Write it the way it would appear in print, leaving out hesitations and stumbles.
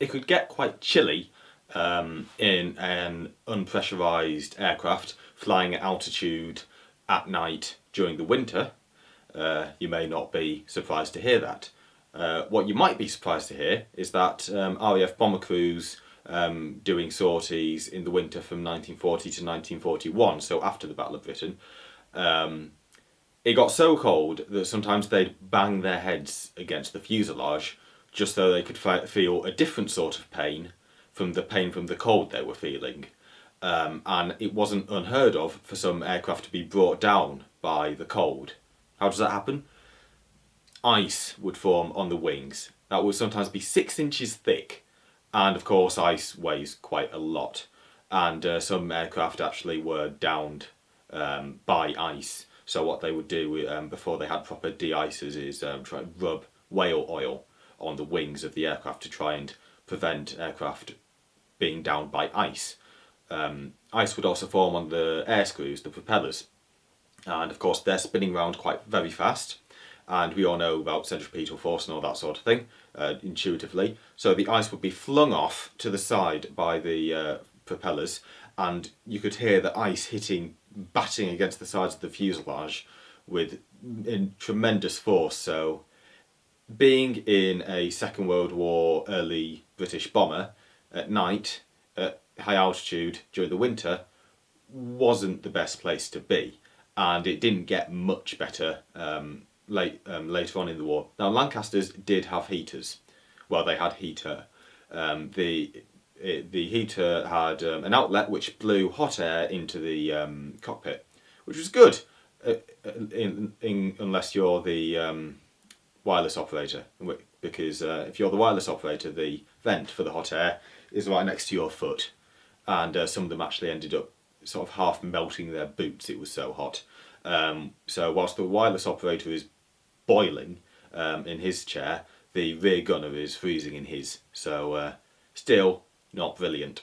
it could get quite chilly in an unpressurised aircraft flying at altitude at night during the winter. You may not be surprised to hear that. What you might be surprised to hear is that RAF bomber crews doing sorties in the winter from 1940 to 1941, so after the Battle of Britain, it got so cold that sometimes they'd bang their heads against the fuselage just so they could feel a different sort of pain from the cold they were feeling. And it wasn't unheard of for some aircraft to be brought down by the cold. How does that happen? Ice would form on the wings. That would sometimes be 6 inches thick, and of course, ice weighs quite a lot. And some aircraft actually were downed by ice. So what they would do before they had proper de-icers is try and rub whale oil on the wings of the aircraft to try and prevent aircraft being downed by ice. Ice would also form on the air screws, the propellers, and of course they're spinning around quite very fast, and we all know about centripetal force and all that sort of thing intuitively. So the ice would be flung off to the side by the propellers, and you could hear the ice batting against the sides of the fuselage with in tremendous force. So being in a Second World War early British bomber at night at high altitude during the winter wasn't the best place to be, and it didn't get much better later on in the war. Now Lancasters did have heaters. Well, they had heater. The heater had an outlet which blew hot air into the cockpit, which was good, unless you're the wireless operator, because if you're the wireless operator, the vent for the hot air is right next to your foot, and some of them actually ended up sort of half melting their boots. It was so hot. So whilst the wireless operator is boiling in his chair, the rear gunner is freezing in his. So still not brilliant.